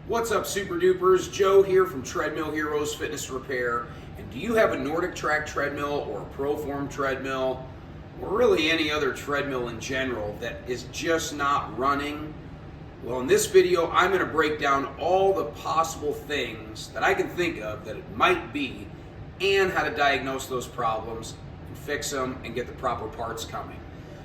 What's up, super dupers? Joe here from Treadmill Heroes Fitness Repair. And do you have a Nordic Track treadmill or a Proform treadmill, or really any other treadmill in general that is just not running? Well, in this video, I'm going to break down all the possible things that I can think of that it might be, and how to diagnose those problems and fix them and get the proper parts coming.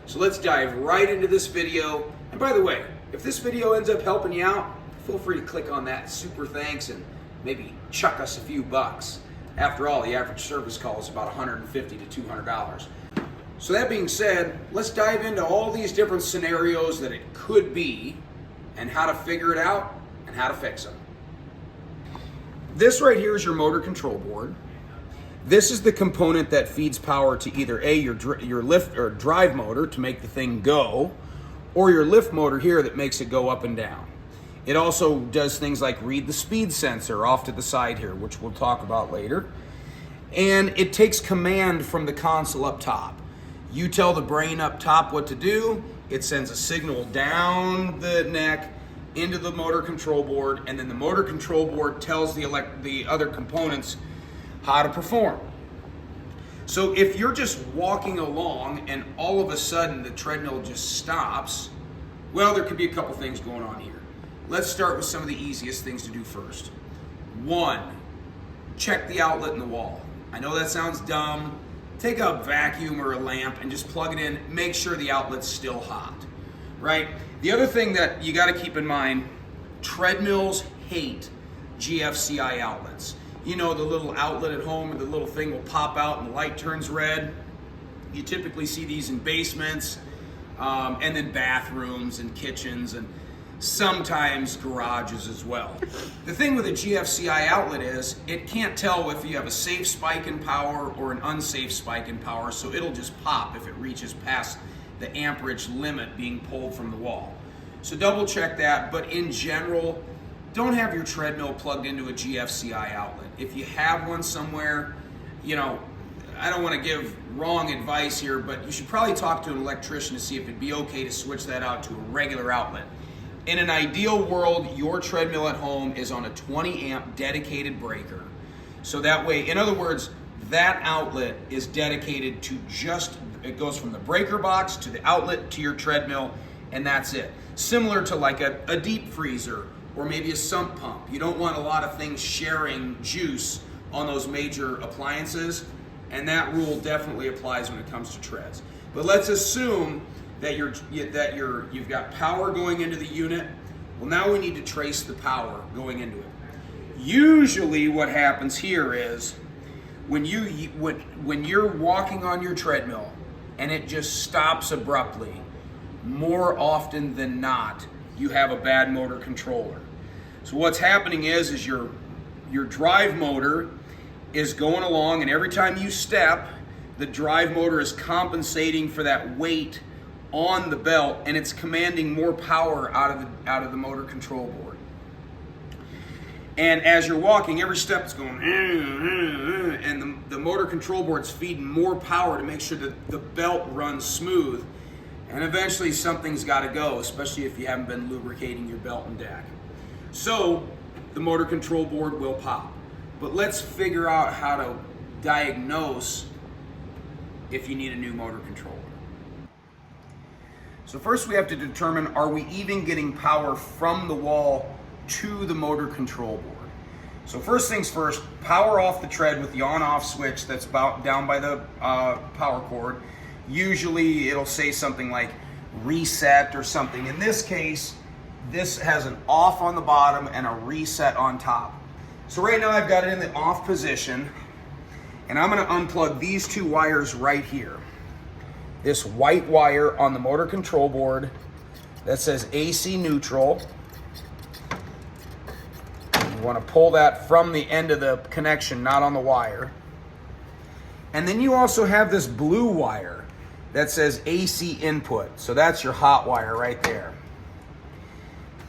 So let's dive right into this video. And by the way, if this video ends up helping you out, feel free to click on that super thanks and maybe chuck us a few bucks. After all, the average service call is about $150 to $200. So that being said, let's dive into all these different scenarios that it could be and how to figure it out and how to fix them. This right here is your motor control board. This is the component that feeds power to either your lift or drive motor to make the thing go, or your lift motor here that makes it go up and down. It also does things like read the speed sensor off to the side here, which we'll talk about later. And it takes command from the console up top. You tell the brain up top what to do, it sends a signal down the neck into the motor control board, and then the motor control board tells the other components how to perform. So if you're just walking along and all of a sudden the treadmill just stops, well, there could be a couple things going on here. Let's start with some of the easiest things to do first. One, check the outlet in the wall. I know that sounds dumb. Take a vacuum or a lamp and just plug it in. Make sure the outlet's still hot, right? The other thing that you gotta keep in mind, treadmills hate GFCI outlets. You know, the little outlet at home, the little thing will pop out and the light turns red. You typically see these in basements, and then bathrooms and kitchens, and sometimes garages as well. The thing with a GFCI outlet is it can't tell if you have a safe spike in power or an unsafe spike in power, so it'll just pop if it reaches past the amperage limit being pulled from the wall. So double check that, but in general, don't have your treadmill plugged into a GFCI outlet. If you have one somewhere, you know, I don't want to give wrong advice here, but you should probably talk to an electrician to see if it'd be okay to switch that out to a regular outlet. In an ideal world, your treadmill at home is on a 20 amp dedicated breaker. So that way, in other words, that outlet is dedicated to it goes from the breaker box to the outlet to your treadmill, and that's it. Similar to like a deep freezer or maybe a sump pump. You don't want a lot of things sharing juice on those major appliances, and that rule definitely applies when it comes to treads. But let's assume that you've got power going into the unit. Well, now we need to trace the power going into it. Usually what happens here is when you're walking on your treadmill and it just stops abruptly, more often than not, you have a bad motor controller. So what's happening is your drive motor is going along, and every time you step, the drive motor is compensating for that weight on the belt, and it's commanding more power out of the motor control board. And as you're walking, every step is going, and the motor control board's feeding more power to make sure that the belt runs smooth. And eventually something's got to go, especially if you haven't been lubricating your belt and deck. So the motor control board will pop. But let's figure out how to diagnose if you need a new motor controller. So first we have to determine, are we even getting power from the wall to the motor control board? So first things first, power off the tread with the on-off switch that's down by the power cord. Usually it'll say something like reset or something. In this case, this has an off on the bottom and a reset on top. So right now I've got it in the off position, and I'm going to unplug these two wires right here. This white wire on the motor control board that says AC neutral. You want to pull that from the end of the connection, not on the wire. And then you also have this blue wire that says AC input. So that's your hot wire right there.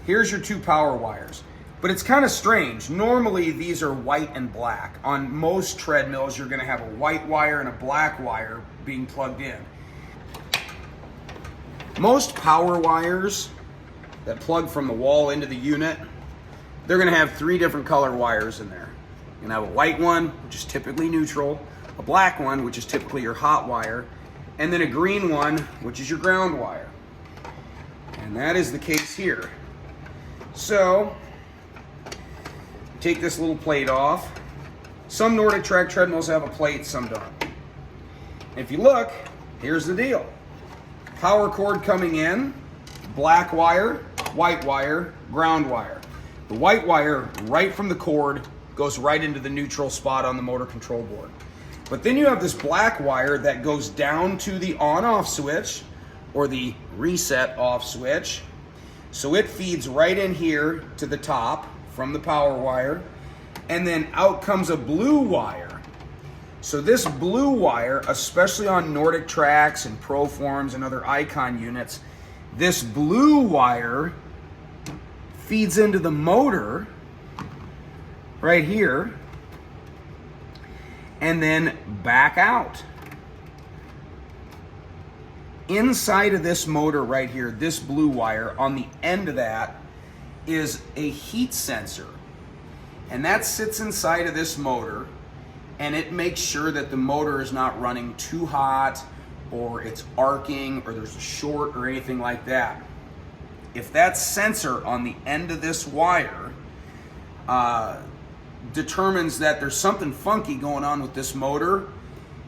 Here's your two power wires. But it's kind of strange. Normally these are white and black. On most treadmills, you're going to have a white wire and a black wire being plugged in. Most power wires that plug from the wall into the unit they're gonna have 3 different color wires in there. You're gonna have a white one, which is typically neutral, a black one, which is typically your hot wire, and then a green one, which is your ground wire. And that is the case here. So, take this little plate off. Some Nordic Track treadmills have a plate, some don't. If you look, here's the deal. Power cord coming in, black wire, white wire, ground wire. The white wire, right from the cord, goes right into the neutral spot on the motor control board. But then you have this black wire that goes down to the on-off switch or the reset off switch. So it feeds right in here to the top from the power wire, and then out comes a blue wire. So this blue wire, especially on Nordic Tracks and Proforms and other Icon units, this blue wire feeds into the motor right here and then back out. Inside of this motor right here, this blue wire, on the end of that is a heat sensor. And that sits inside of this motor, and it makes sure that the motor is not running too hot or it's arcing or there's a short or anything like that. If that sensor on the end of this wire determines that there's something funky going on with this motor,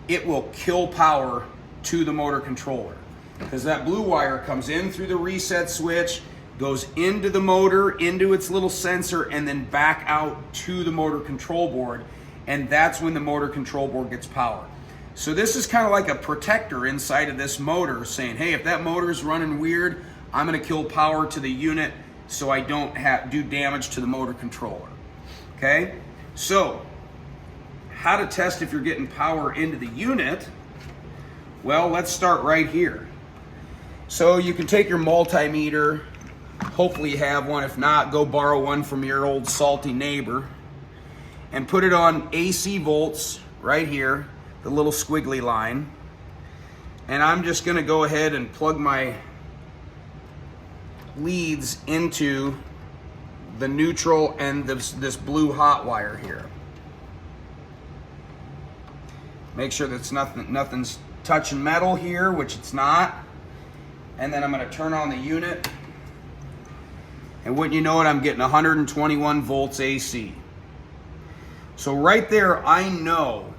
it will kill power to the motor controller. Because that blue wire comes in through the reset switch, goes into the motor, into its little sensor, and then back out to the motor control board. And that's when the motor control board gets power. So this is kind of like a protector inside of this motor saying, hey, if that motor is running weird, I'm gonna kill power to the unit so I don't do damage to the motor controller. Okay? So, how to test if you're getting power into the unit? Well, let's start right here. So you can take your multimeter, hopefully you have one. If not, go borrow one from your old salty neighbor, and put it on AC volts right here, the little squiggly line. And I'm just gonna go ahead and plug my leads into the neutral and this blue hot wire here. Make sure that's nothing's touching metal here, which it's not. And then I'm gonna turn on the unit. And wouldn't you know it, I'm getting 121 volts AC. So right there, I know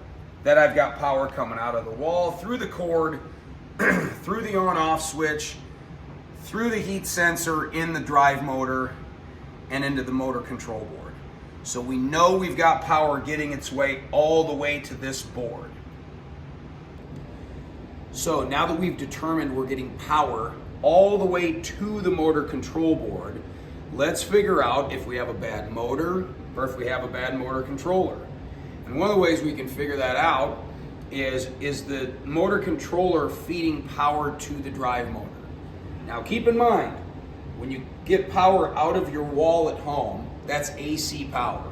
that I've got power coming out of the wall, through the cord, through the on-off switch, through the heat sensor in the drive motor, and into the motor control board. So we know we've got power getting its way all the way to this board. So now that we've determined we're getting power all the way to the motor control board, let's figure out if we have a bad motor or if we have a bad motor controller. And one of the ways we can figure that out is the motor controller feeding power to the drive motor? Now keep in mind, when you get power out of your wall at home, that's AC power.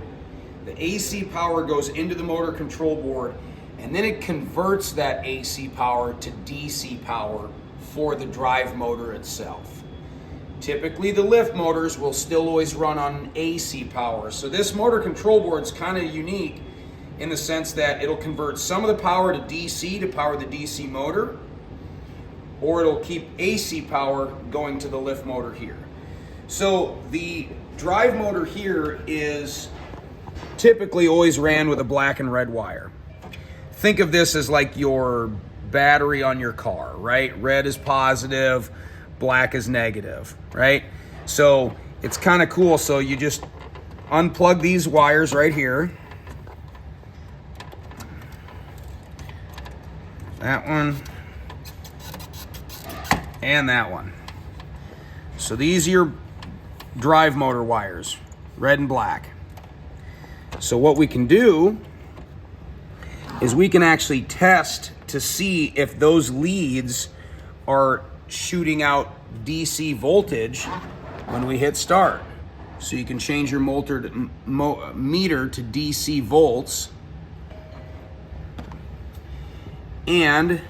The AC power goes into the motor control board, and then it converts that AC power to DC power for the drive motor itself. Typically the lift motors will still always run on AC power. So this motor control board is kind of unique in the sense that it'll convert some of the power to DC to power the DC motor, or it'll keep AC power going to the lift motor here. So the drive motor here is typically always ran with a black and red wire. Think of this as like your battery on your car, right? Red is positive, black is negative, right? So it's kind of cool. So you just unplug these wires right here. That one and that one. So these are your drive motor wires, red and black. So what we can do is we can actually test to see if those leads are shooting out DC voltage when we hit start. So you can change your meter to DC volts, and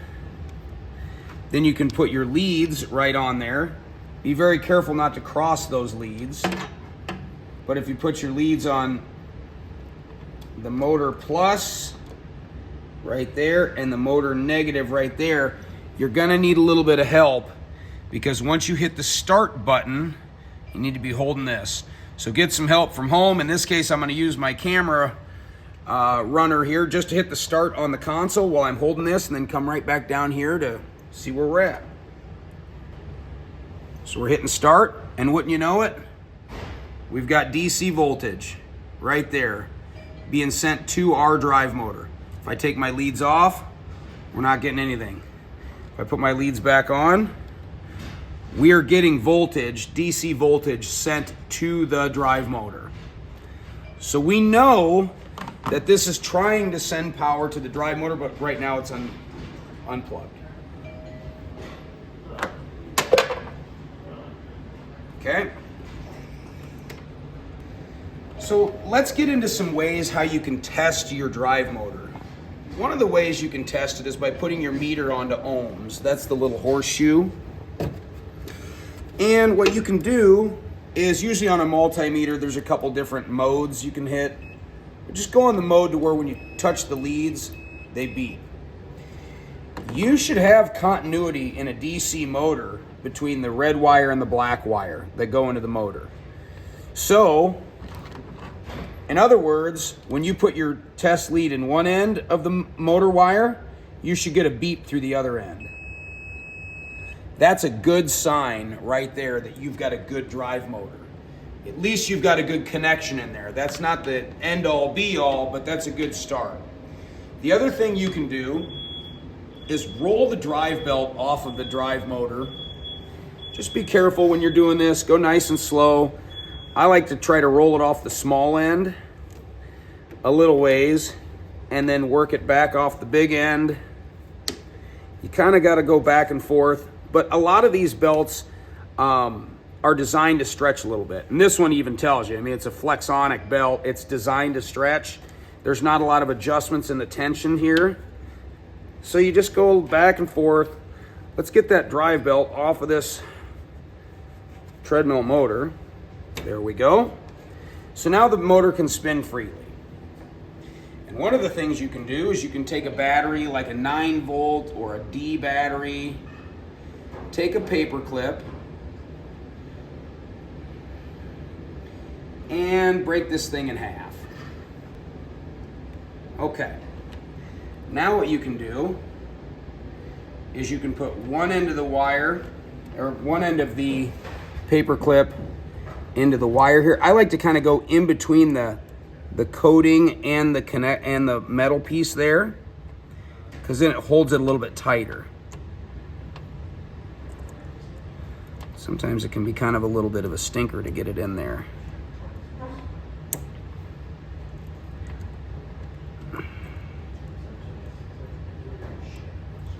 then you can put your leads right on there. Be very careful not to cross those leads. But if you put your leads on the motor plus right there and the motor negative right there, you're gonna need a little bit of help, because once you hit the start button, you need to be holding this. So get some help from home. In this case, I'm gonna use my camera runner here just to hit the start on the console while I'm holding this, and then come right back down here to see where we're at. So we're hitting start, and wouldn't you know it, we've got DC voltage right there being sent to our drive motor. If I take my leads off, we're not getting anything. If I put my leads back on, we are getting voltage, DC voltage, sent to the drive motor. So we know that this is trying to send power to the drive motor, but right now it's unplugged. Okay. So let's get into some ways how you can test your drive motor. One of the ways you can test it is by putting your meter onto ohms. That's the little horseshoe. And what you can do is, usually on a multimeter, there's a couple different modes you can hit. Just go on the mode to where when you touch the leads, they beep. You should have continuity in a DC motor between the red wire and the black wire that go into the motor. So, in other words, when you put your test lead in one end of the motor wire, you should get a beep through the other end. That's a good sign right there that you've got a good drive motor. At least you've got a good connection in there. That's not the end all be all, but that's a good start. The other thing you can do is roll the drive belt off of the drive motor. Just be careful when you're doing this. Go nice and slow. I like to try to roll it off the small end a little ways and then work it back off the big end. You kind of got to go back and forth, but a lot of these belts are designed to stretch a little bit. And this one even tells you, I mean, it's a flexonic belt. It's designed to stretch. There's not a lot of adjustments in the tension here. So you just go back and forth. Let's get that drive belt off of this treadmill motor. There we go. So now the motor can spin freely. And one of the things you can do is you can take a battery like a 9-volt or a D battery, take a paper clip, and break this thing in half. Okay. Now what you can do is you can put one end of the wire, or one end of the paper clip into the wire here. I like to kind of go in between the coating and the metal piece there, because then it holds it a little bit tighter. Sometimes it can be kind of a little bit of a stinker to get it in there.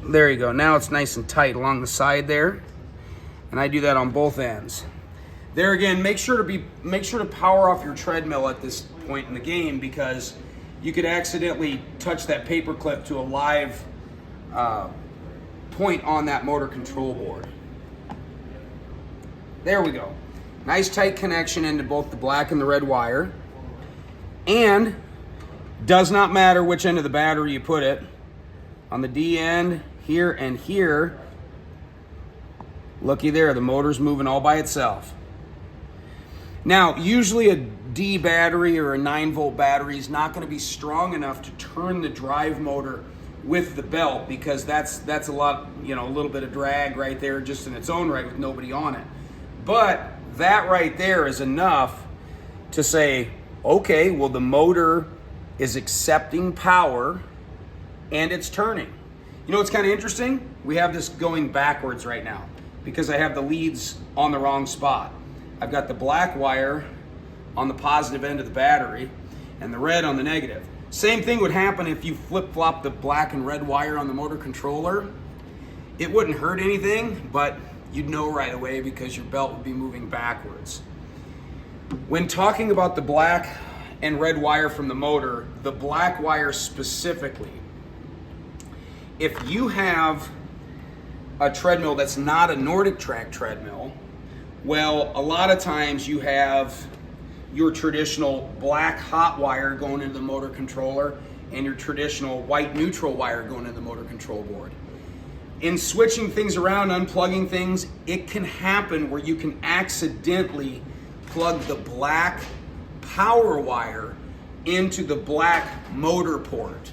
There you go. Now it's nice and tight along the side there. And I do that on both ends. There again, make sure to power off your treadmill at this point in the game, because you could accidentally touch that paper clip to a live point on that motor control board. There we go. Nice tight connection into both the black and the red wire. And does not matter which end of the battery you put it. On the D end, here and here, looky there, the motor's moving all by itself. Now, usually a D battery or a 9-volt battery is not going to be strong enough to turn the drive motor with the belt, because that's a lot, a little bit of drag right there just in its own right with nobody on it. But that right there is enough to say, okay, well, the motor is accepting power and it's turning. You know what's kind of interesting? We have this going backwards right now because I have the leads on the wrong spot. I've got the black wire on the positive end of the battery and the red on the negative. Same thing would happen if you flip-flop the black and red wire on the motor controller. It wouldn't hurt anything, but you'd know right away because your belt would be moving backwards. When talking about the black and red wire from the motor, the black wire specifically, if you have a treadmill that's not a Nordic Track treadmill, well, a lot of times you have your traditional black hot wire going into the motor controller and your traditional white neutral wire going into the motor control board. In switching things around, unplugging things, it can happen where you can accidentally plug the black power wire into the black motor port.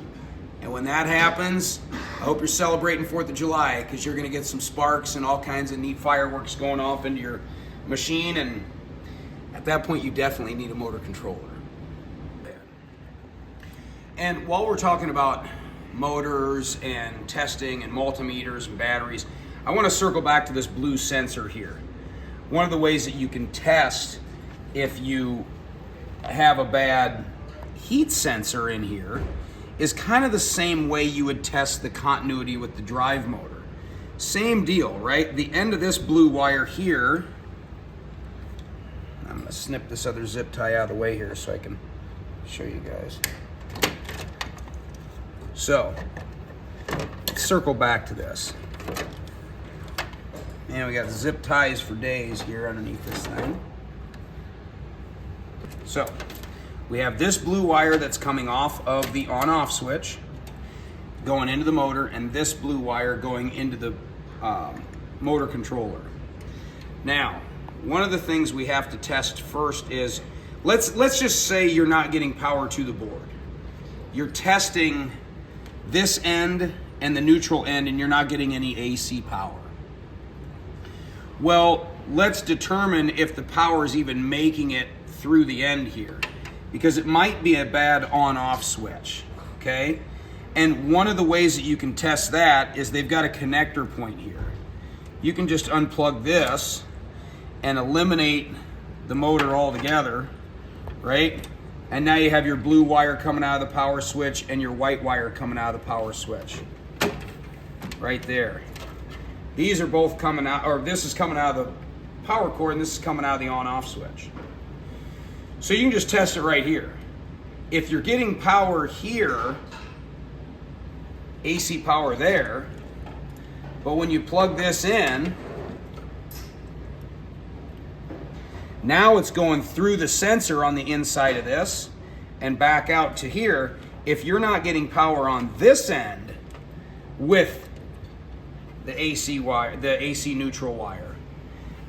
And when that happens, I hope you're celebrating 4th of July, because you're gonna get some sparks and all kinds of neat fireworks going off into your machine, and at that point you definitely need a motor controller. And while we're talking about motors and testing and multimeters and batteries, I want to circle back to this blue sensor here. One of the ways that you can test if you have a bad heat sensor in here is kind of the same way you would test the continuity with the drive motor. Same deal, right? The end of this blue wire here, I'm gonna snip this other zip tie out of the way here so I can show you guys. So, let's circle back to this. And we got zip ties for days here underneath this thing. So, we have this blue wire that's coming off of the on-off switch, going into the motor, and this blue wire going into the motor controller. Now, one of the things we have to test first is, let's just say you're not getting power to the board. You're testing this end and the neutral end, and you're not getting any AC power. Well, let's determine if the power is even making it through the end here, because it might be a bad on-off switch, okay? And one of the ways that you can test that is they've got a connector point here. You can just unplug this and eliminate the motor altogether, right? And now you have your blue wire coming out of the power switch and your white wire coming out of the power switch. Right there. These are both coming out, or this is coming out of the power cord and this is coming out of the on-off switch. So you can just test it right here. If you're getting power here, AC power there, but when you plug this in, now it's going through the sensor on the inside of this and back out to here. If you're not getting power on this end with the AC wire, the AC neutral wire,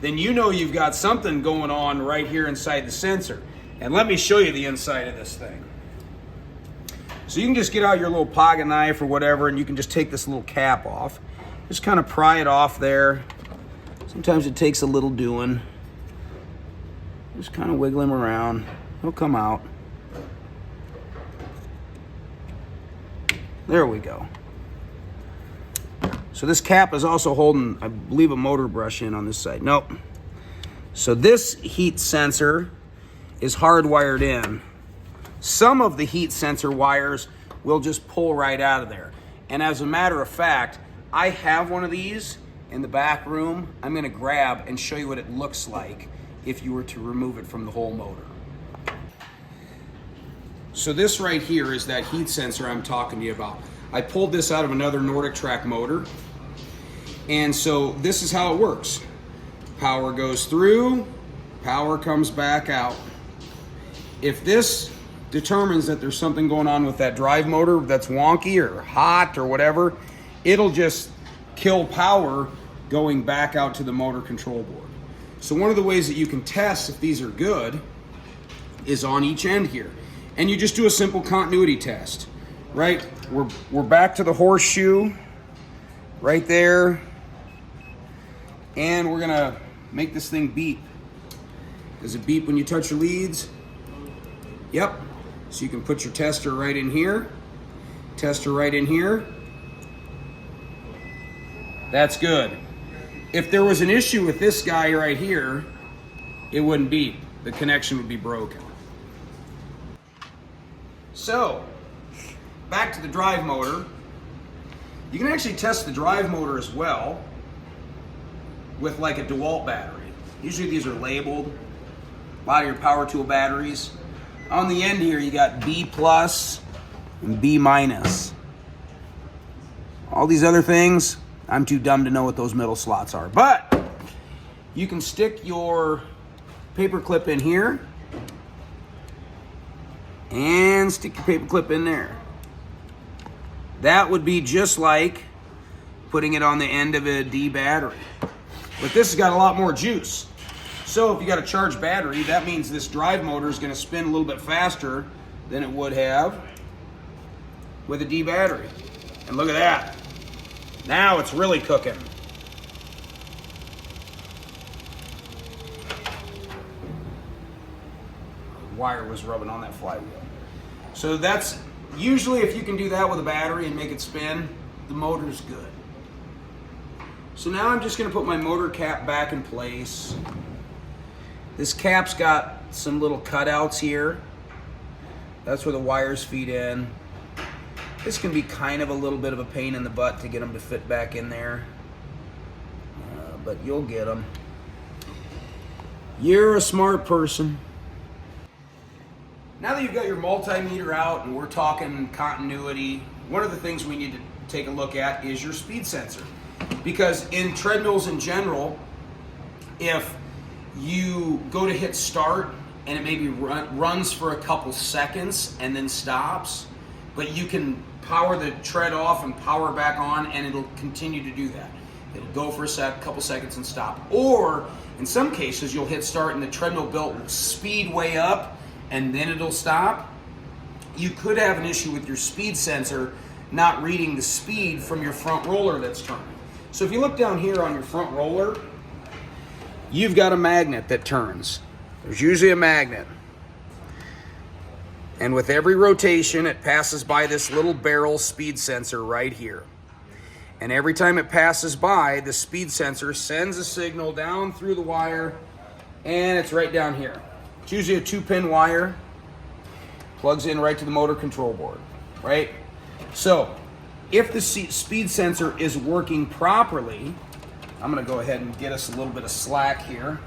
then you know you've got something going on right here inside the sensor. And let me show you the inside of this thing. So you can just get out your little pocket knife or whatever, and you can just take this little cap off. Just kind of pry it off there. Sometimes it takes a little doing. Just kind of wiggle him around. He'll come out. There we go. So this cap is also holding, I believe, a motor brush in on this side. Nope. So this heat sensor is hardwired in. Some of the heat sensor wires will just pull right out of there. And as a matter of fact, I have one of these in the back room. I'm gonna grab and show you what it looks like if you were to remove it from the whole motor. So this right here is that heat sensor I'm talking to you about. I pulled this out of another Nordic Track motor. And so this is how it works. Power goes through, power comes back out. If this determines that there's something going on with that drive motor that's wonky or hot or whatever, it'll just kill power going back out to the motor control board. So one of the ways that you can test if these are good is on each end here. And you just do a simple continuity test, right? We're back to the horseshoe right there. And we're gonna make this thing beep. Does it beep when you touch your leads? Yep. So you can put your tester right in here, tester right in here. That's good. If there was an issue with this guy right here, it wouldn't beep. The connection would be broken. So, back to the drive motor. You can actually test the drive motor as well with like a DeWalt battery. Usually these are labeled. A lot of your power tool batteries. On the end here, you got B+ and B-. All these other things, I'm too dumb to know what those middle slots are. But you can stick your paper clip in here and stick your paper clip in there. That would be just like putting it on the end of a D battery. But this has got a lot more juice. So if you got a charged battery, that means this drive motor is going to spin a little bit faster than it would have with a D battery. And look at that. Now it's really cooking. The wire was rubbing on that flywheel. So that's usually, if you can do that with a battery and make it spin, the motor's good. So now I'm just going to put my motor cap back in place. This cap's got some little cutouts here. That's where the wires feed in. This can be kind of a little bit of a pain in the butt to get them to fit back in there. But you'll get them. You're a smart person. Now that you've got your multimeter out and we're talking continuity, one of the things we need to take a look at is your speed sensor. Because in treadmills in general, if you go to hit start and it maybe runs for a couple seconds and then stops, but you can power the tread off and power back on and it'll continue to do that. It'll go for a couple seconds and stop. Or in some cases, you'll hit start and the treadmill belt will speed way up and then it'll stop. You could have an issue with your speed sensor not reading the speed from your front roller that's turning. So if you look down here on your front roller, you've got a magnet that turns. There's usually a magnet. And with every rotation, it passes by this little barrel speed sensor right here. And every time it passes by, the speed sensor sends a signal down through the wire, and it's right down here. It's usually a 2-pin wire, plugs in right to the motor control board, right? So if the speed sensor is working properly, I'm gonna go ahead and get us a little bit of slack here.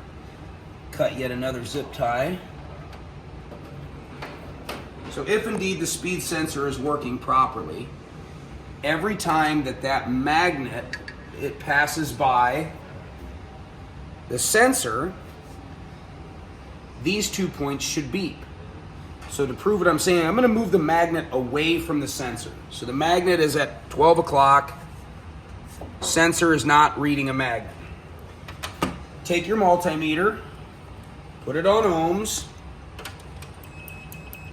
Cut yet another zip tie. So if indeed the speed sensor is working properly, every time that magnet, it passes by the sensor, these 2 points should beep. So to prove what I'm saying, I'm gonna move the magnet away from the sensor. So the magnet is at 12 o'clock. Sensor is not reading a magnet. Take your multimeter, put it on ohms.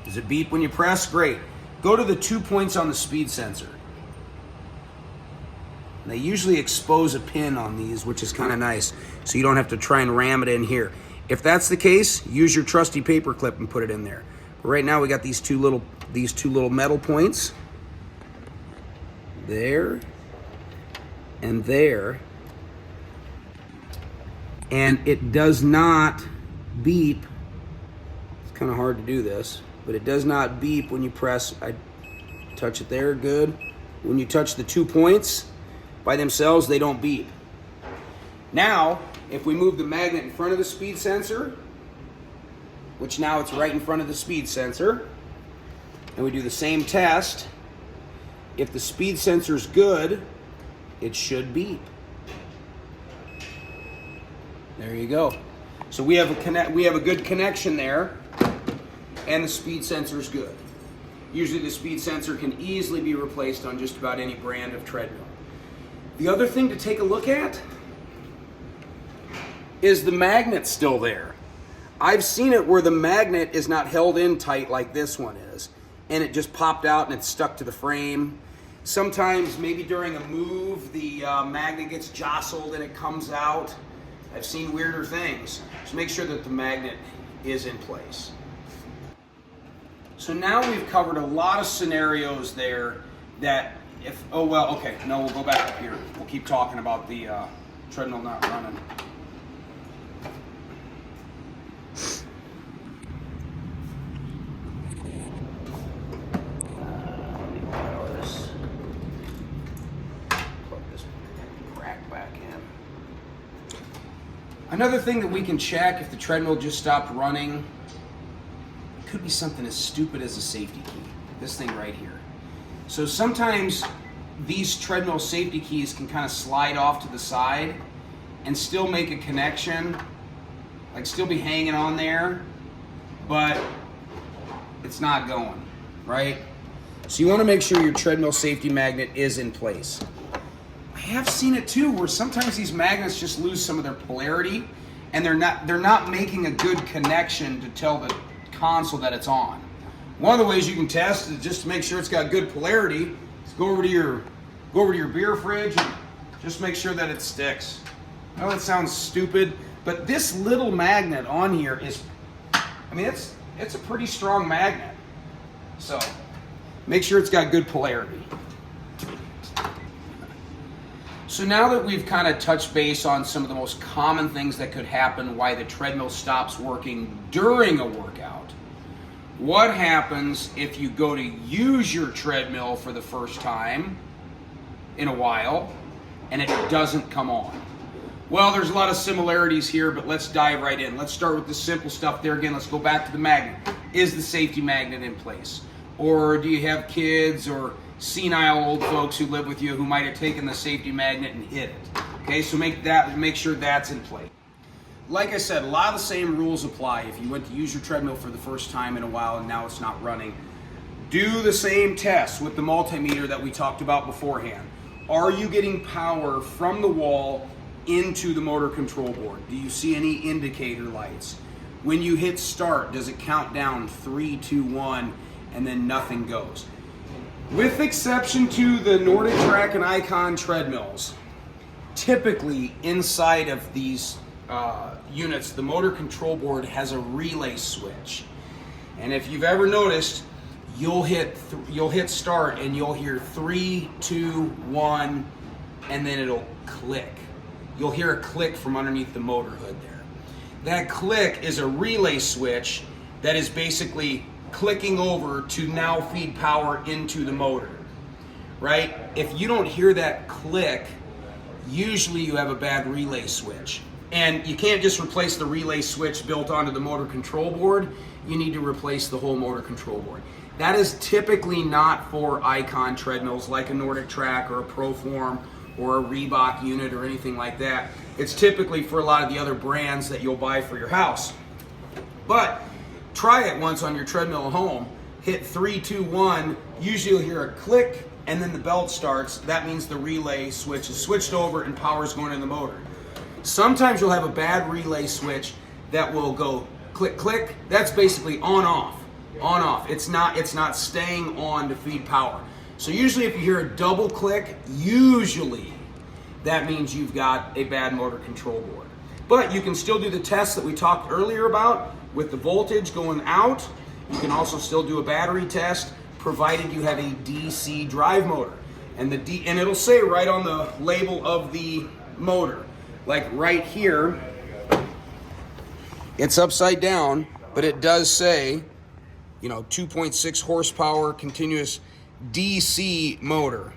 Does it beep when you press? Great. Go to the 2 points on the speed sensor. They usually expose a pin on these, which is kind of nice, so you don't have to try and ram it in here. If that's the case, use your trusty paper clip and put it in there. But right now we got these two little metal points. There and there. And it does not beep. It's kind of hard to do this, but it does not beep when you press. I touch it there, good. When you touch the 2 points by themselves, they don't beep. Now, if we move the magnet in front of the speed sensor, which now it's right in front of the speed sensor, and we do the same test, if the speed sensor's good, it should beep. There you go. So we have a good connection there, and the speed sensor's good. Usually the speed sensor can easily be replaced on just about any brand of treadmill. The other thing to take a look at is the magnet still there. I've seen it where the magnet is not held in tight like this one is, and it just popped out and it's stuck to the frame. Sometimes maybe during a move the magnet gets jostled and it comes out. I've seen weirder things. So make sure that the magnet is in place. So now we've covered a lot of scenarios there that if, oh well, okay, no, we'll go back up here. We'll keep talking about the treadmill not running. Another thing that we can check if the treadmill just stopped running, it could be something as stupid as a safety key. This thing right here. So sometimes these treadmill safety keys can kind of slide off to the side and still make a connection, like still be hanging on there, but it's not going, right? So you want to make sure your treadmill safety magnet is in place. I have seen it too, where sometimes these magnets just lose some of their polarity, and they're not making a good connection to tell the console that it's on. One of the ways you can test is just to make sure it's got good polarity. Is go over to your beer fridge and just make sure that it sticks. I know that sounds stupid, but this little magnet on here is, I mean, it's a pretty strong magnet. So make sure it's got good polarity. So now that we've kind of touched base on some of the most common things that could happen why the treadmill stops working during a workout, what happens if you go to use your treadmill for the first time in a while and it doesn't come on? Well, there's a lot of similarities here, but let's dive right in. Let's start with the simple stuff there again. Let's go back to the magnet. Is the safety magnet in place? Or do you have kids or senile old folks who live with you who might have taken the safety magnet and hit it? Okay, so make sure that's in place. Like I said, a lot of the same rules apply if you went to use your treadmill for the first time in a while and now it's not running. Do the same test with the multimeter that we talked about beforehand. Are you getting power from the wall into the motor control board? Do you see any indicator lights? When you hit start, does it count down 3, 2, 1, and then nothing goes? With exception to the Nordic Track and Icon treadmills, typically inside of these units, the motor control board has a relay switch. And if you've ever noticed, you'll hit start and you'll hear 3, 2, 1, and then it'll click. You'll hear a click from underneath the motor hood there. That click is a relay switch that is basically clicking over to now feed power into the motor, right? If you don't hear that click, usually you have a bad relay switch. And you can't just replace the relay switch built onto the motor control board. You need to replace the whole motor control board. That is typically not for Icon treadmills like a Nordic Track or a Proform or a Reebok unit or anything like that. It's typically for a lot of the other brands that you'll buy for your house. But try it once on your treadmill at home. Hit 3, 2, 1. Usually you'll hear a click and then the belt starts. That means the relay switch is switched over and power is going in the motor. Sometimes you'll have a bad relay switch that will go click, click. That's basically on, off, on, off. It's not staying on to feed power. So usually if you hear a double click, usually that means you've got a bad motor control board. But you can still do the test that we talked earlier about with the voltage going out. You can also still do a battery test provided you have a DC drive motor. And it'll say right on the label of the motor, like right here, it's upside down, but it does say, 2.6 horsepower continuous DC motor.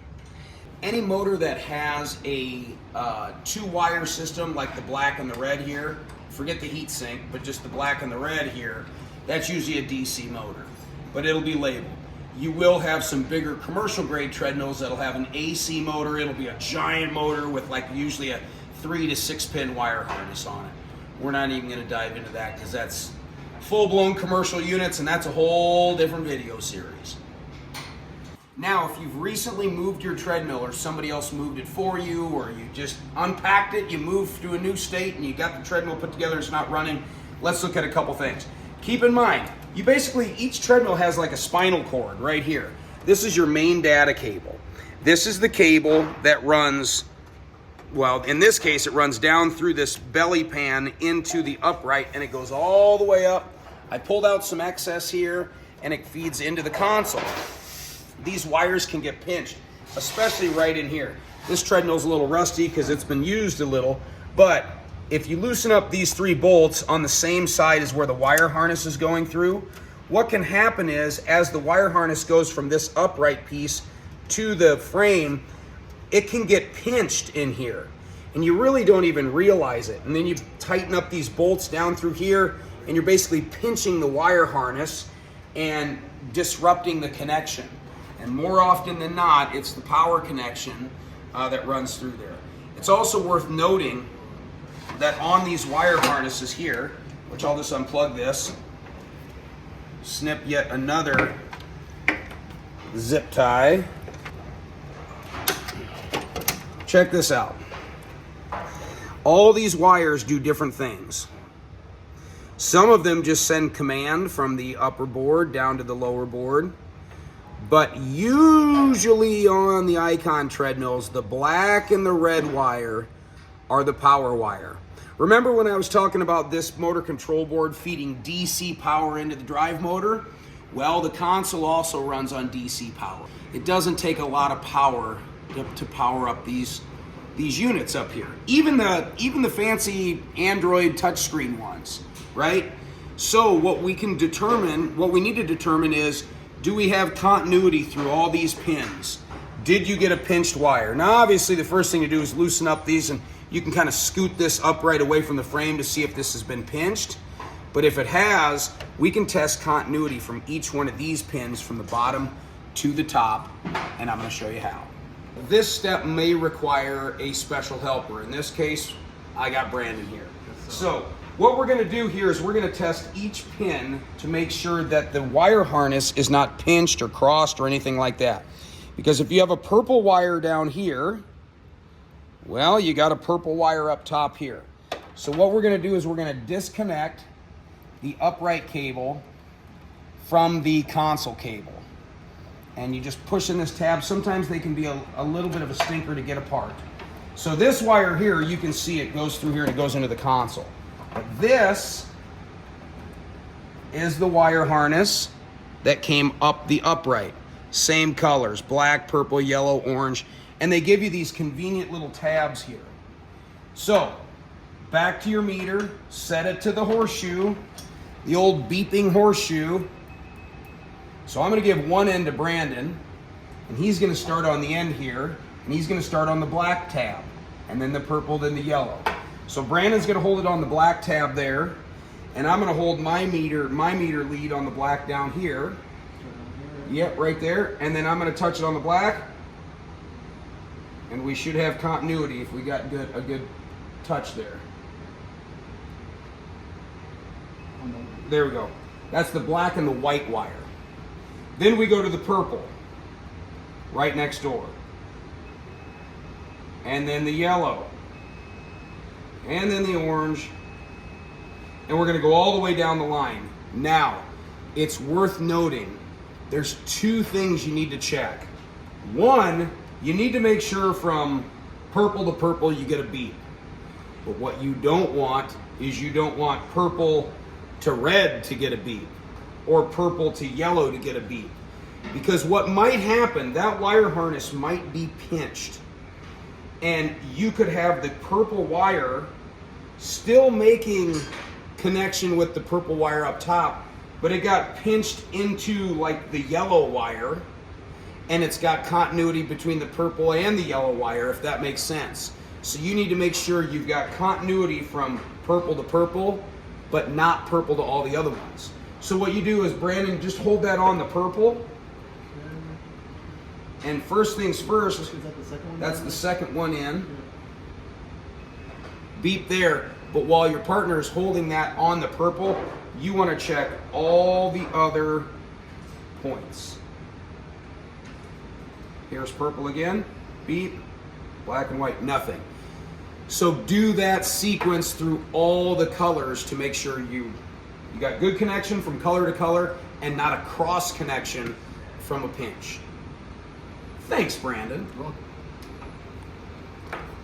Any motor that has a 2-wire system like the black and the red here, forget the heat sink, but just the black and the red here, that's usually a DC motor, but it'll be labeled. You will have some bigger commercial grade treadmills that'll have an AC motor. It'll be a giant motor with usually a 3 to 6 pin wire harness on it. We're not even going to dive into that because that's full-blown commercial units and that's a whole different video series. Now, if you've recently moved your treadmill or somebody else moved it for you, or you just unpacked it, you moved to a new state and you got the treadmill put together, it's not running, let's look at a couple things. Keep in mind, each treadmill has like a spinal cord right here. This is your main data cable. This is the cable that runs, well, in this case, it runs down through this belly pan into the upright and it goes all the way up. I pulled out some excess here and it feeds into the console. These wires can get pinched, especially right in here. This treadmill's a little rusty because it's been used a little, but if you loosen up these 3 bolts on the same side as where the wire harness is going through, what can happen is as the wire harness goes from this upright piece to the frame, it can get pinched in here and you really don't even realize it. And then you tighten up these bolts down through here and you're basically pinching the wire harness and disrupting the connection. And more often than not, it's the power connection that runs through there. It's also worth noting that on these wire harnesses here, which I'll just unplug this, snip yet another zip tie. Check this out. All these wires do different things. Some of them just send command from the upper board down to the lower board. But usually on the Icon treadmills, the black and the red wire are the power wire. Remember when I was talking about this motor control board feeding DC power into the drive motor? Well, the console also runs on DC power. It doesn't take a lot of power to power up these units up here. Even the fancy Android touchscreen ones, right? So what we need to determine is, do we have continuity through all these pins? Did you get a pinched wire? Now, obviously, the first thing to do is loosen up these, and you can kind of scoot this upright away from the frame to see if this has been pinched. But if it has, we can test continuity from each one of these pins from the bottom to the top, and I'm going to show you how. This step may require a special helper. In this case, I got Brandon here. So what we're going to do here is we're going to test each pin to make sure that the wire harness is not pinched or crossed or anything like that. Because if you have a purple wire down here, well, you got a purple wire up top here. So what we're going to do is we're going to disconnect the upright cable from the console cable. And you just push in this tab. Sometimes they can be a little bit of a stinker to get apart. So this wire here, you can see it goes through here and it goes into the console. But this is the wire harness that came up the upright. Same colors, black, purple, yellow, orange. And they give you these convenient little tabs here. So, back to your meter, set it to the horseshoe, the old beeping horseshoe. So I'm going to give one end to Brandon, and he's going to start on the end here, and he's going to start on the black tab, and then the purple, then the yellow. So Brandon's going to hold it on the black tab there, and I'm going to hold my meter lead on the black down here. Yep, right there. And then I'm going to touch it on the black, and we should have continuity if we got a good touch there. There we go. That's the black and the white wire. Then we go to the purple, right next door. And then the yellow. And then the orange. And we're going to go all the way down the line. Now, it's worth noting, there's two things you need to check. One, you need to make sure from purple to purple you get a beep. But what you don't want is you don't want purple to red to get a beep, or purple to yellow to get a beep. Because what might happen, that wire harness might be pinched, and you could have the purple wire still making connection with the purple wire up top, but it got pinched into like the yellow wire, and it's got continuity between the purple and the yellow wire, if that makes sense. So you need to make sure you've got continuity from purple to purple, but not purple to all the other ones. So what you do is, Brandon, just hold that on the purple. And first things first, Is that the second one? that's the second one in. Beep there. But while your partner is holding that on the purple, you want to check all the other points. Here's purple again. Beep. Black and white, nothing. So do that sequence through all the colors to make sure you got good connection from color to color and not a cross connection from a pinch. Thanks, Brandon.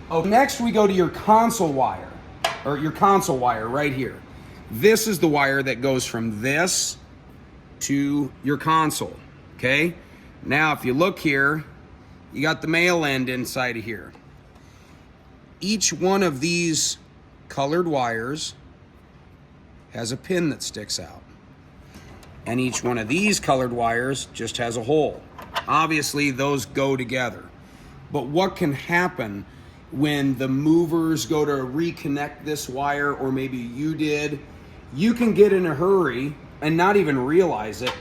Oh, next we go to your console wire, or your console wire right here. This is the wire that goes from this to your console, okay? Now, if you look here, you got the male end inside of here. Each one of these colored wires has a pin that sticks out. And each one of these colored wires just has a hole. Obviously, those go together. But what can happen when the movers go to reconnect this wire, or maybe you did, you can get in a hurry and not even realize it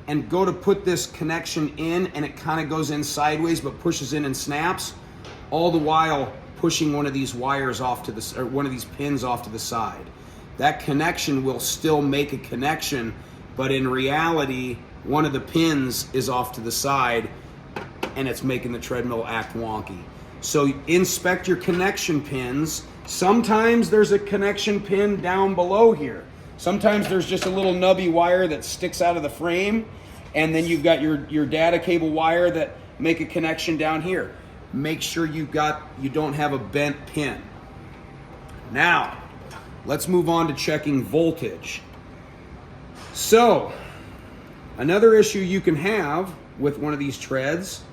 and go to put this connection in, and it kind of goes in sideways but pushes in and snaps, all the while pushing one of these wires off to the, or one of these pins off to the side. That connection will still make a connection, but in reality, one of the pins is off to the side and it's making the treadmill act wonky. So inspect your connection pins. Sometimes there's a connection pin down below here. Sometimes there's just a little nubby wire that sticks out of the frame, and then you've got your data cable wire that make a connection down here. Make sure you don't have a bent pin. Now, let's move on to checking voltage. So, another issue you can have with one of these treads,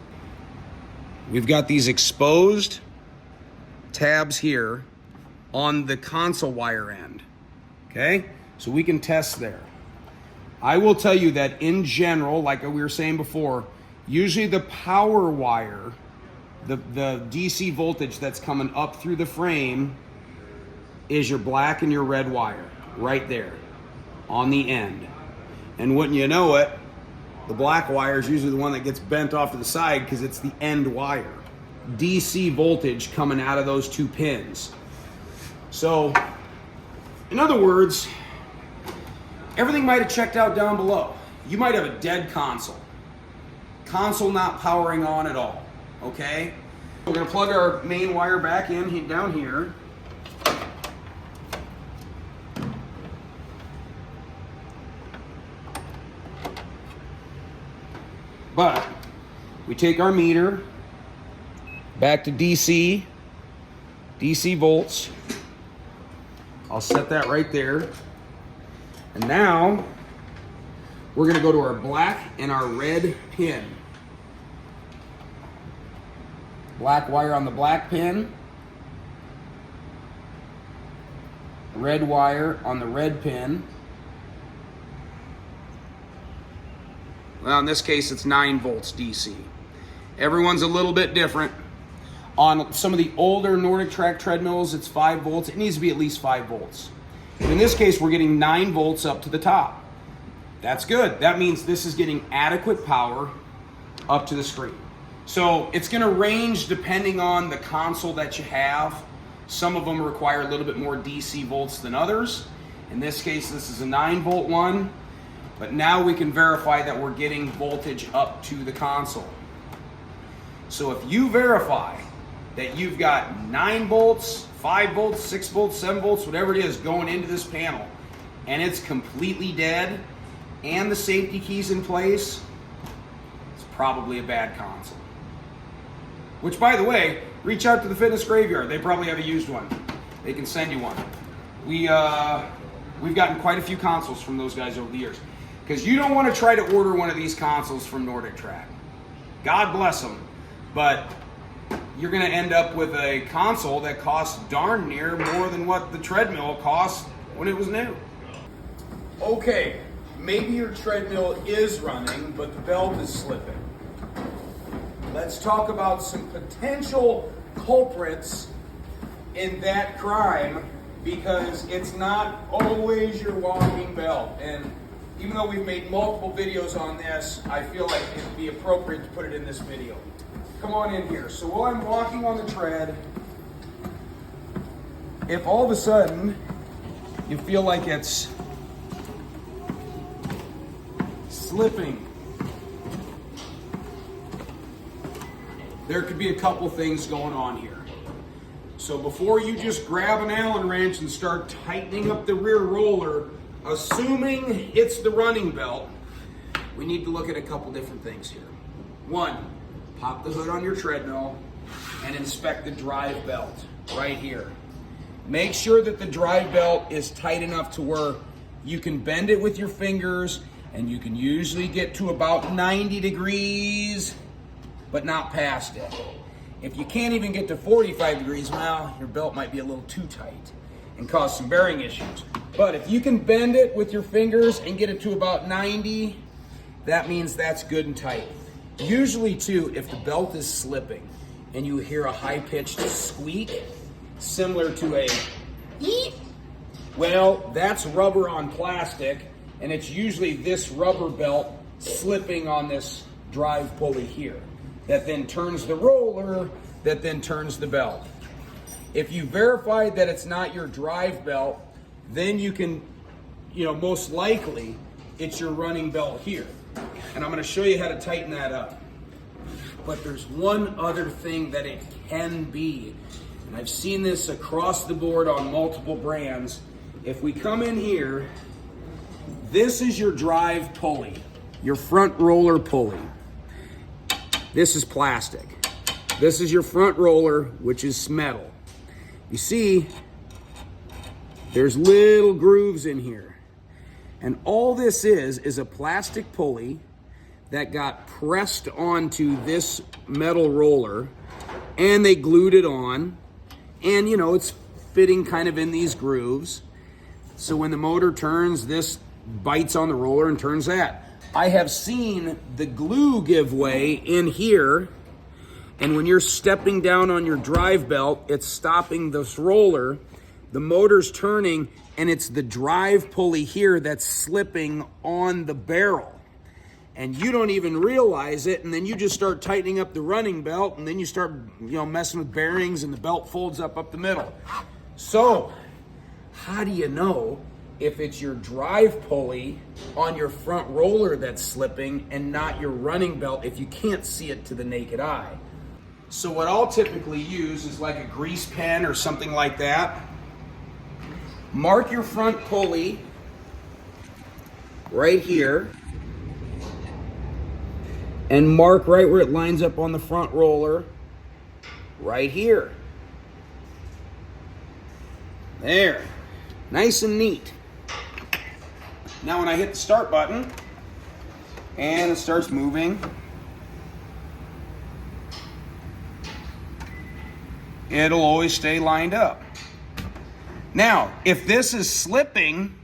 we've got these exposed tabs here on the console wire end, okay? So we can test there. I will tell you that in general, like we were saying before, usually the power wire, the DC voltage that's coming up through the frame is your black and your red wire right there on the end. And wouldn't you know it, the black wire is usually the one that gets bent off to the side because it's the end wire. DC voltage coming out of those two pins. So, in other words, everything might have checked out down below. You might have a dead console. Console not powering on at all, okay? We're gonna plug our main wire back in down here. But we take our meter back to DC volts. I'll set that right there. And now we're gonna go to our black and our red pin. Black wire on the black pin. Red wire on the red pin. Well, in this case, it's 9 volts DC. Everyone's a little bit different. On some of the older Nordic Track treadmills, it's 5 volts. It needs to be at least 5 volts. In this case, we're getting 9 volts up to the top. That's good. That means this is getting adequate power up to the screen. So it's going to range depending on the console that you have. Some of them require a little bit more DC volts than others. In this case, this is a 9 volt one. But now we can verify that we're getting voltage up to the console. So if you verify that you've got 9 volts, 5 volts, 6 volts, 7 volts, whatever it is going into this panel, and it's completely dead, and the safety key's in place, it's probably a bad console. Which, by the way, reach out to the Fitness Graveyard. They probably have a used one. They can send you one. We've gotten quite a few consoles from those guys over the years. Because you don't want to try to order one of these consoles from Nordic Track. God bless them. But you're going to end up with a console that costs darn near more than what the treadmill cost when it was new. Okay, maybe your treadmill is running, but the belt is slipping. Let's talk about some potential culprits in that crime, because it's not always your walking belt. And even though we've made multiple videos on this, I feel like it'd be appropriate to put it in this video. Come on in here. So while I'm walking on the tread, if all of a sudden you feel like it's slipping, there could be a couple things going on here. So before you just grab an Allen wrench and start tightening up the rear roller, assuming it's the running belt, we need to look at a couple different things here. One, pop the hood on your treadmill and inspect the drive belt right here. Make sure that the drive belt is tight enough to where you can bend it with your fingers, and you can usually get to about 90 degrees, but not past it. If you can't even get to 45 degrees, well, your belt might be a little too tight and cause some bearing issues. But if you can bend it with your fingers and get it to about 90, that means that's good and tight. Usually too, if the belt is slipping and you hear a high-pitched squeak, similar to a eep, well, that's rubber on plastic, and it's usually this rubber belt slipping on this drive pulley here, that then turns the roller, that then turns the belt. If you verify that it's not your drive belt, then you can, most likely it's your running belt here. And I'm gonna show you how to tighten that up. But there's one other thing that it can be, and I've seen this across the board on multiple brands. If we come in here, this is your drive pulley, your front roller pulley. This is plastic. This is your front roller, which is metal. You see, there's little grooves in here. And all this is a plastic pulley that got pressed onto this metal roller, and they glued it on. And you know, it's fitting kind of in these grooves. So when the motor turns, this bites on the roller and turns that. I have seen the glue give way in here, and when you're stepping down on your drive belt, it's stopping this roller, the motor's turning, and it's the drive pulley here that's slipping on the barrel. And you don't even realize it, and then you just start tightening up the running belt, and then you start, messing with bearings, and the belt folds up the middle. So, how do you know if it's your drive pulley on your front roller that's slipping and not your running belt if you can't see it to the naked eye? So what I'll typically use is like a grease pen or something like that. Mark your front pulley right here, and mark right where it lines up on the front roller right here. There, nice and neat. Now when I hit the start button and it starts moving, it'll always stay lined up. Now, if this is slipping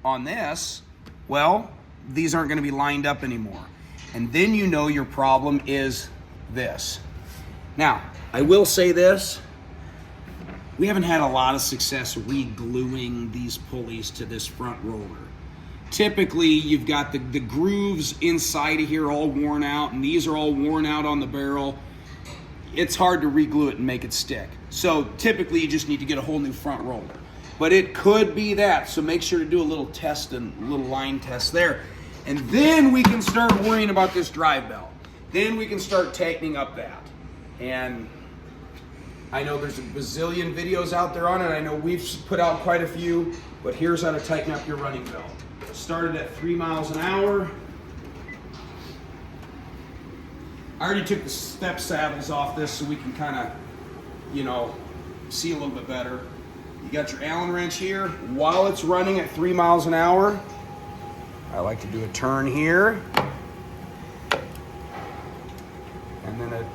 on this, well, these aren't going to be lined up anymore. And then you know your problem is this. Now, I will say this. We haven't had a lot of success re-gluing these pulleys to this front roller. Typically, you've got the grooves inside of here all worn out, and these are all worn out on the barrel. It's hard to re-glue it and make it stick. So typically, you just need to get a whole new front roller. But it could be that, so make sure to do a little test and a little line test there. And then we can start worrying about this drive belt. Then we can start tightening up that. And I know there's a bazillion videos out there on it. I know we've put out quite a few, but here's how to tighten up your running belt. Started at 3 miles an hour. I already took the step saddles off this so we can kind of, see a little bit better. You got your Allen wrench here. While it's running at 3 miles an hour, I like to do a turn here. And then a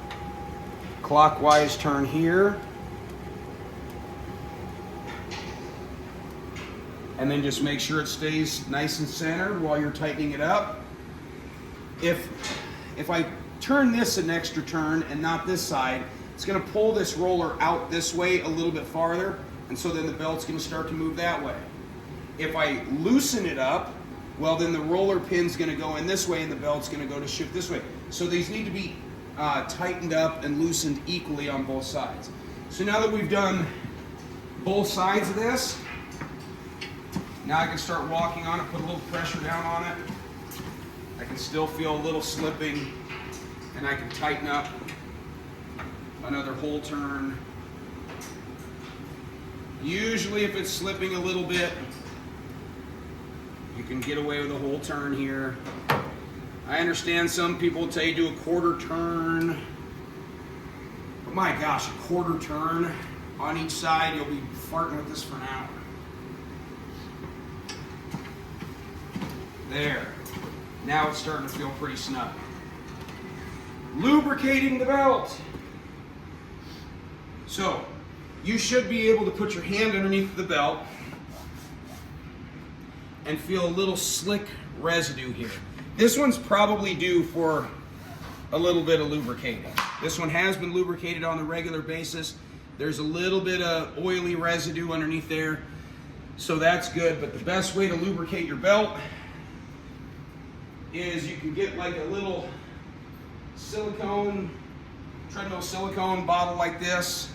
clockwise turn here. And then just make sure it stays nice and centered while you're tightening it up. If I turn this an extra turn and not this side, it's going to pull this roller out this way a little bit farther, and so then the belt's going to start to move that way. If I loosen it up, well, then the roller pin's going to go in this way and the belt's going to go to shift this way. So these need to be tightened up and loosened equally on both sides. So now that we've done both sides of this, now I can start walking on it, put a little pressure down on it. I can still feel a little slipping, and I can tighten up another whole turn. Usually if it's slipping a little bit, you can get away with a whole turn here. I understand some people tell you do a quarter turn, but my gosh, a quarter turn on each side, you'll be farting with this for an hour. There. Now it's starting to feel pretty snug. Lubricating the belt. So, you should be able to put your hand underneath the belt and feel a little slick residue here. This one's probably due for a little bit of lubricating. This one has been lubricated on a regular basis. There's a little bit of oily residue underneath there, so that's good. But the best way to lubricate your belt is you can get like a little treadmill silicone bottle like this.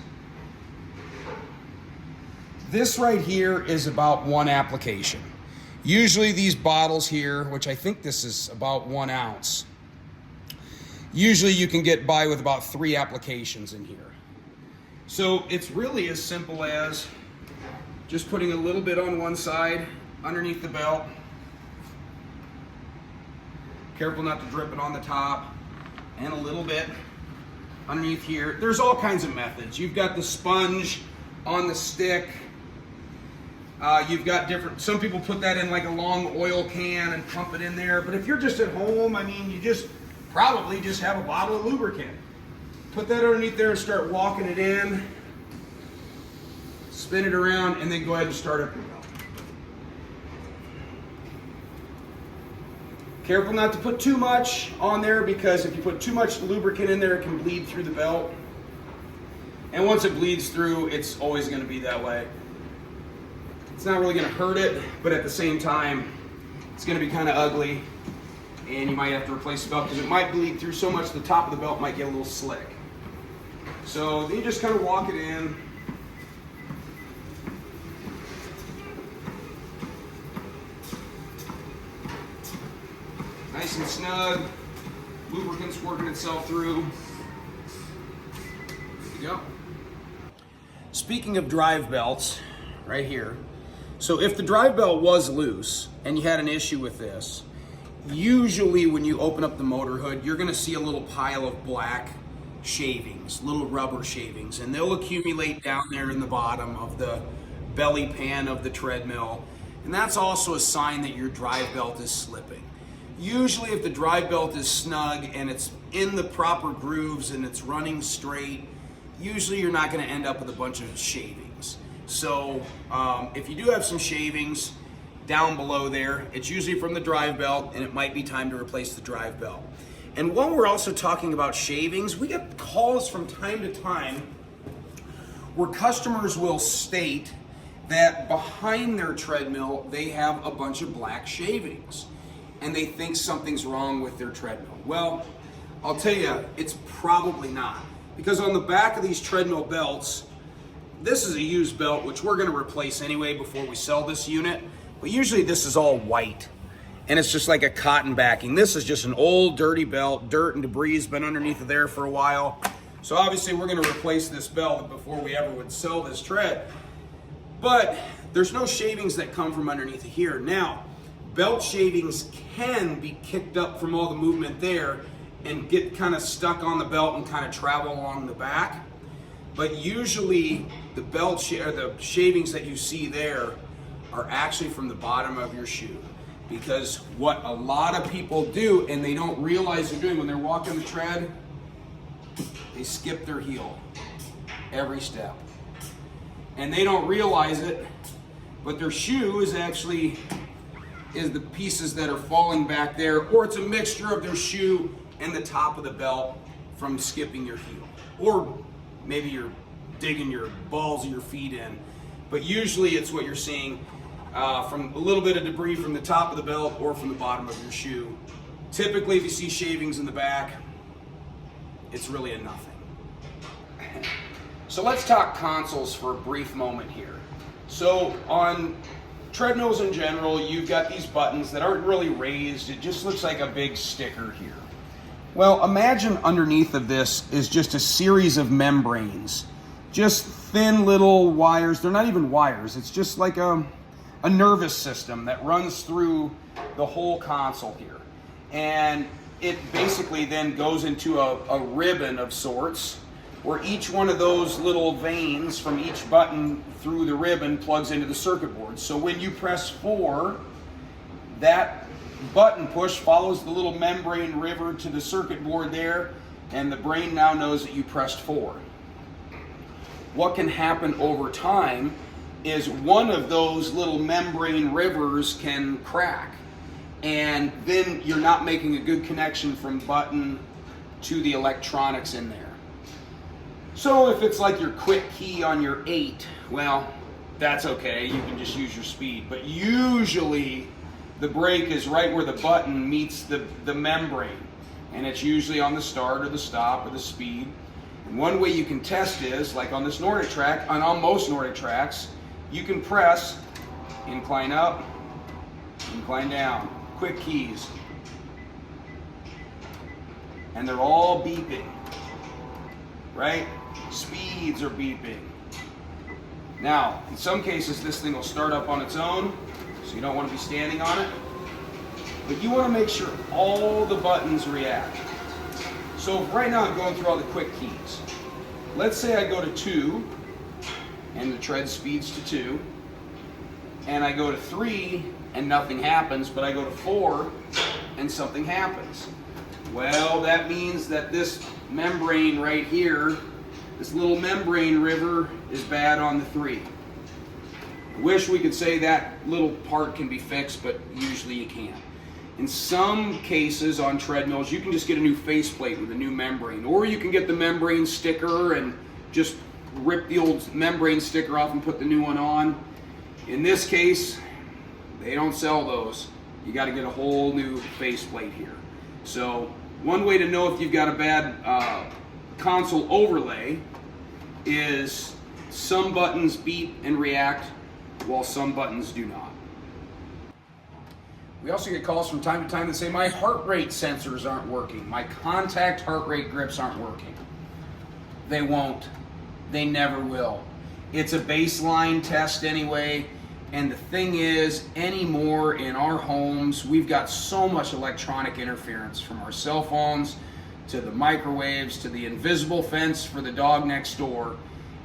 This right here is about one application. Usually these bottles here, which I think this is about 1 ounce, usually you can get by with about 3 applications in here. So it's really as simple as just putting a little bit on one side underneath the belt. Careful not to drip it on the top, and a little bit underneath here. There's all kinds of methods. You've got the sponge on the stick. You've got different, some people put that in like a long oil can and pump it in there. But if you're just at home, I mean, you just probably just have a bottle of lubricant. Put that underneath there and start walking it in. Spin it around and then go ahead and start up your belt. Careful not to put too much on there, because if you put too much lubricant in there, it can bleed through the belt. And once it bleeds through, it's always going to be that way. It's not really going to hurt it, but at the same time, it's going to be kind of ugly, and you might have to replace the belt because it might bleed through so much the top of the belt might get a little slick. So then you just kind of walk it in. Nice and snug. Lubricant's working itself through. Good to go. Speaking of drive belts, right here. So if the drive belt was loose and you had an issue with this, usually when you open up the motor hood, you're gonna see a little pile of black shavings, little rubber shavings, and they'll accumulate down there in the bottom of the belly pan of the treadmill. And that's also a sign that your drive belt is slipping. Usually if the drive belt is snug and it's in the proper grooves and it's running straight, usually you're not gonna end up with a bunch of shavings. So if you do have some shavings down below there, it's usually from the drive belt, and it might be time to replace the drive belt. And while we're also talking about shavings, we get calls from time to time where customers will state that behind their treadmill they have a bunch of black shavings and they think something's wrong with their treadmill. Well, I'll tell you, it's probably not, because on the back of these treadmill belts, this is a used belt, which we're going to replace anyway before we sell this unit. But usually this is all white, and it's just like a cotton backing. This is just an old dirty belt. Dirt and debris has been underneath of there for a while. So obviously we're going to replace this belt before we ever would sell this tread. But there's no shavings that come from underneath of here. Now, belt shavings can be kicked up from all the movement there and get kind of stuck on the belt and kind of travel along the back. But usually the the shavings that you see there are actually from the bottom of your shoe. Because what a lot of people do, and they don't realize they're doing when they're walking the tread, they skip their heel every step. And they don't realize it, but their shoe is actually the pieces that are falling back there, or it's a mixture of their shoe and the top of the belt from skipping your heel. Or maybe you're digging your balls of your feet in. But usually it's what you're seeing from a little bit of debris from the top of the belt or from the bottom of your shoe. Typically, if you see shavings in the back, it's really a nothing. So let's talk consoles for a brief moment here. So on treadmills in general, you've got these buttons that aren't really raised. It just looks like a big sticker here. Well, imagine underneath of this is just a series of membranes, just thin little wires. They're not even wires. It's just like a nervous system that runs through the whole console here. And it basically then goes into a ribbon of sorts, where each one of those little veins from each button through the ribbon plugs into the circuit board. So when you press 4, that button push follows the little membrane river to the circuit board there, and the brain now knows that you pressed 4. What can happen over time is one of those little membrane rivers can crack, and then you're not making a good connection from button to the electronics in there. So if it's like your quick key on your 8, well, that's okay, you can just use your speed. But usually the brake is right where the button meets the membrane, and it's usually on the start or the stop or the speed. And one way you can test is, like on this Nordic track, on most Nordic tracks, you can press incline up, incline down, quick keys. And they're all beeping, right? Speeds are beeping. Now, in some cases, this thing will start up on its own, so you don't want to be standing on it. But you want to make sure all the buttons react. So right now I'm going through all the quick keys. Let's say I go to 2, and the tread speeds to 2, and I go to 3, and nothing happens, but I go to 4, and something happens. Well, that means that this membrane right here, this little membrane river, is bad on the 3. I wish we could say that little part can be fixed, but usually you can't. In some cases on treadmills, you can just get a new faceplate with a new membrane, or you can get the membrane sticker and just rip the old membrane sticker off and put the new one on. In this case, they don't sell those. You got to get a whole new faceplate here. So one way to know if you've got a bad console overlay is some buttons beep and react while some buttons do not. We also get calls from time to time that say my heart rate sensors aren't working, my contact heart rate grips aren't working. They won't. They never will. It's a baseline test anyway, and the thing is, anymore in our homes, we've got so much electronic interference, from our cell phones to the microwaves to the invisible fence for the dog next door.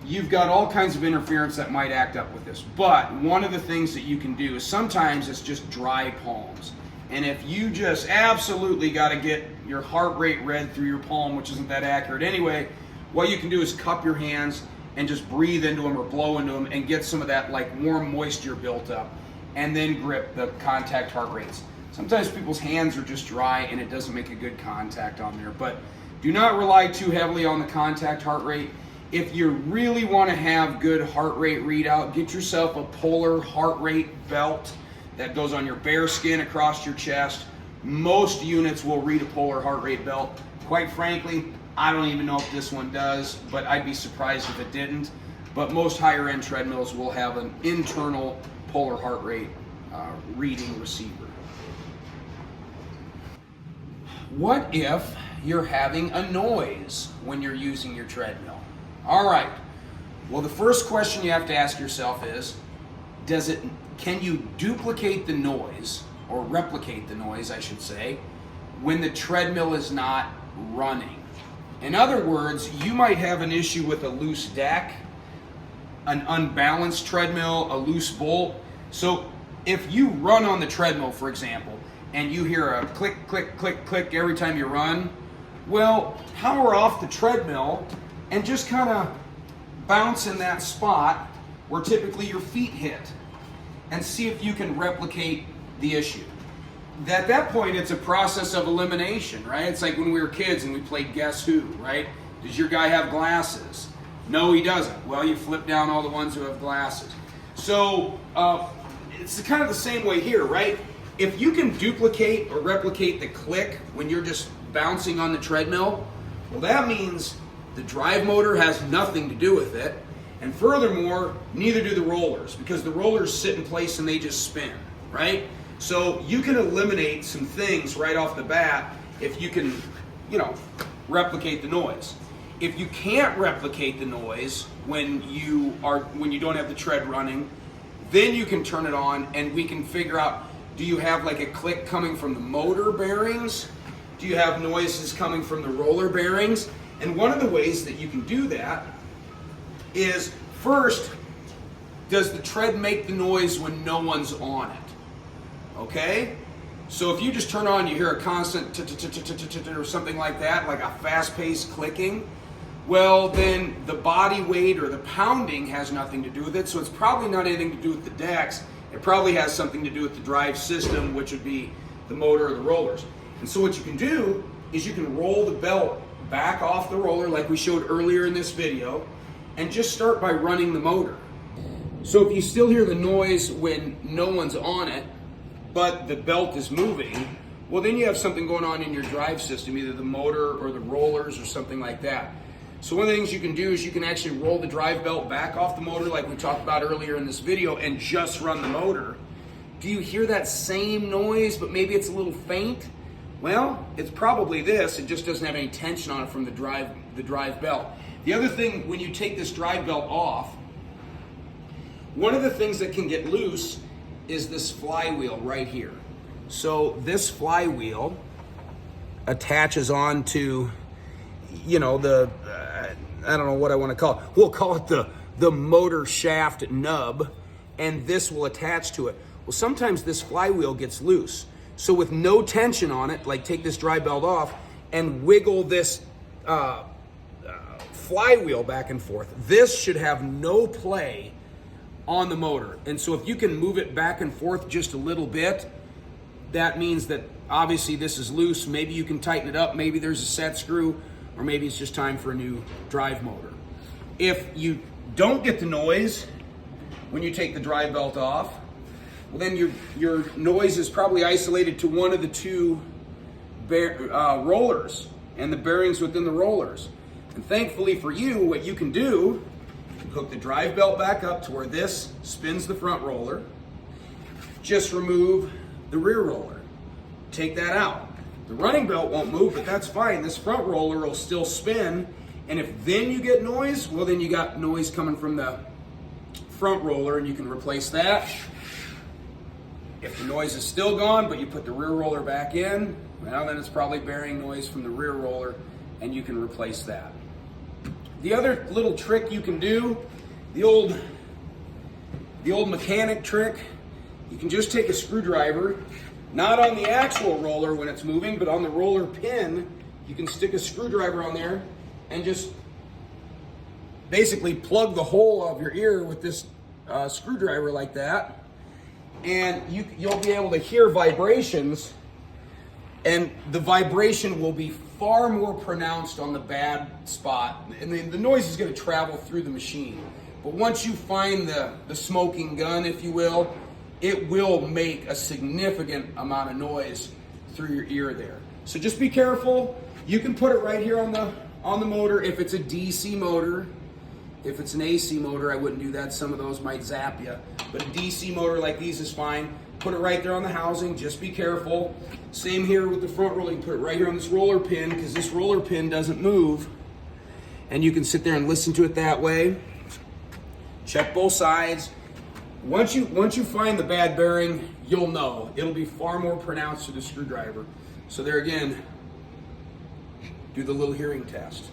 You've got all kinds of interference that might act up with this. But one of the things that you can do is sometimes it's just dry palms. And if you just absolutely got to get your heart rate read through your palm, which isn't that accurate anyway, what you can do is cup your hands and just breathe into them or blow into them and get some of that like warm moisture built up, and then grip the contact heart rates. Sometimes people's hands are just dry and it doesn't make a good contact on there, but do not rely too heavily on the contact heart rate. If you really want to have good heart rate readout, get yourself a polar heart rate belt that goes on your bare skin across your chest. Most units will read a polar heart rate belt. Quite frankly, I don't even know if this one does, but I'd be surprised if it didn't. But most higher end treadmills will have an internal polar heart rate reading receiver. What if you're having a noise when you're using your treadmill? All right. Well, the first question you have to ask yourself is, can you duplicate the noise, or replicate the noise, I should say, when the treadmill is not running? In other words, you might have an issue with a loose deck, an unbalanced treadmill, a loose bolt. So if you run on the treadmill, for example, and you hear a click, click, click, click every time you run, well, power off the treadmill and just kind of bounce in that spot where typically your feet hit, and see if you can replicate the issue. At that point, it's a process of elimination, right? It's like when we were kids and we played Guess Who, right? Does your guy have glasses? No, he doesn't. Well, you flip down all the ones who have glasses. So it's kind of the same way here, right? If you can duplicate or replicate the click when you're just bouncing on the treadmill, well, that means the drive motor has nothing to do with it. And furthermore, neither do the rollers, because the rollers sit in place and they just spin, right? So you can eliminate some things right off the bat if you can, replicate the noise. If you can't replicate the noise when you don't have the tread running, then you can turn it on and we can figure out, do you have like a click coming from the motor bearings? Do you have noises coming from the roller bearings? And one of the ways that you can do that is, first, does the tread make the noise when no one's on it? Okay? So if you just turn on, you hear a constant or something like that, like a fast-paced clicking, well, then the body weight or the pounding has nothing to do with it, so it's probably not anything to do with the decks. It probably has something to do with the drive system, which would be the motor or the rollers. And so what you can do is you can roll the belt back off the roller like we showed earlier in this video, and just start by running the motor. So if you still hear the noise when no one's on it, but the belt is moving, well, then you have something going on in your drive system, either the motor or the rollers or something like that. So one of the things you can do is you can actually roll the drive belt back off the motor like we talked about earlier in this video and just run the motor. Do you hear that same noise, but maybe it's a little faint? Well, it's probably this. It just doesn't have any tension on it from the drive belt. The other thing, when you take this drive belt off, one of the things that can get loose is this flywheel right here. So this flywheel attaches on to, you know, I don't know what I want to call it. We'll call it the motor shaft nub, and this will attach to it. Well, sometimes this flywheel gets loose. So with no tension on it, like take this drive belt off and wiggle this flywheel back and forth. This should have no play on the motor. And so if you can move it back and forth just a little bit, that means that obviously this is loose. Maybe you can tighten it up. Maybe there's a set screw, or maybe it's just time for a new drive motor. If you don't get the noise when you take the drive belt off, well, then your noise is probably isolated to one of the two rollers and the bearings within the rollers. And thankfully for you, what you can do, hook the drive belt back up to where this spins the front roller. Just remove the rear roller. Take that out. The running belt won't move, but that's fine. This front roller will still spin. And if then you get noise, well, then you got noise coming from the front roller, and you can replace that. If the noise is still gone, but you put the rear roller back in, well, then it's probably bearing noise from the rear roller, and you can replace that. The other little trick you can do, the old mechanic trick, you can just take a screwdriver, not on the actual roller when it's moving, but on the roller pin. You can stick a screwdriver on there and just basically plug the hole of your ear with this screwdriver like that. And you'll be able to hear vibrations, and the vibration will be far more pronounced on the bad spot, and the noise is going to travel through the machine. But once you find the smoking gun, if you will, it will make a significant amount of noise through your ear there. So just be careful. You can put it right here on the motor if it's a DC motor. If it's an AC motor, I wouldn't do that. Some of those might zap you. But a DC motor like these is fine. Put it right there on the housing. Just be careful. Same here with the front roller. You can put it right here on this roller pin, because this roller pin doesn't move. And you can sit there and listen to it that way. Check both sides. Once you find the bad bearing, you'll know. It'll be far more pronounced with the screwdriver. So there again, do the little hearing test.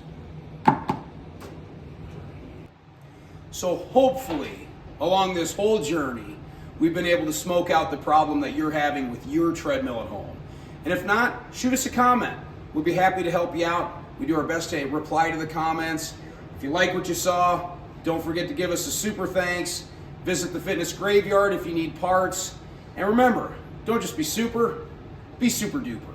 So hopefully, along this whole journey, we've been able to smoke out the problem that you're having with your treadmill at home. And if not, shoot us a comment. We'll be happy to help you out. We do our best to reply to the comments. If you like what you saw, don't forget to give us a super thanks. Visit the fitness graveyard if you need parts. And remember, don't just be super duper.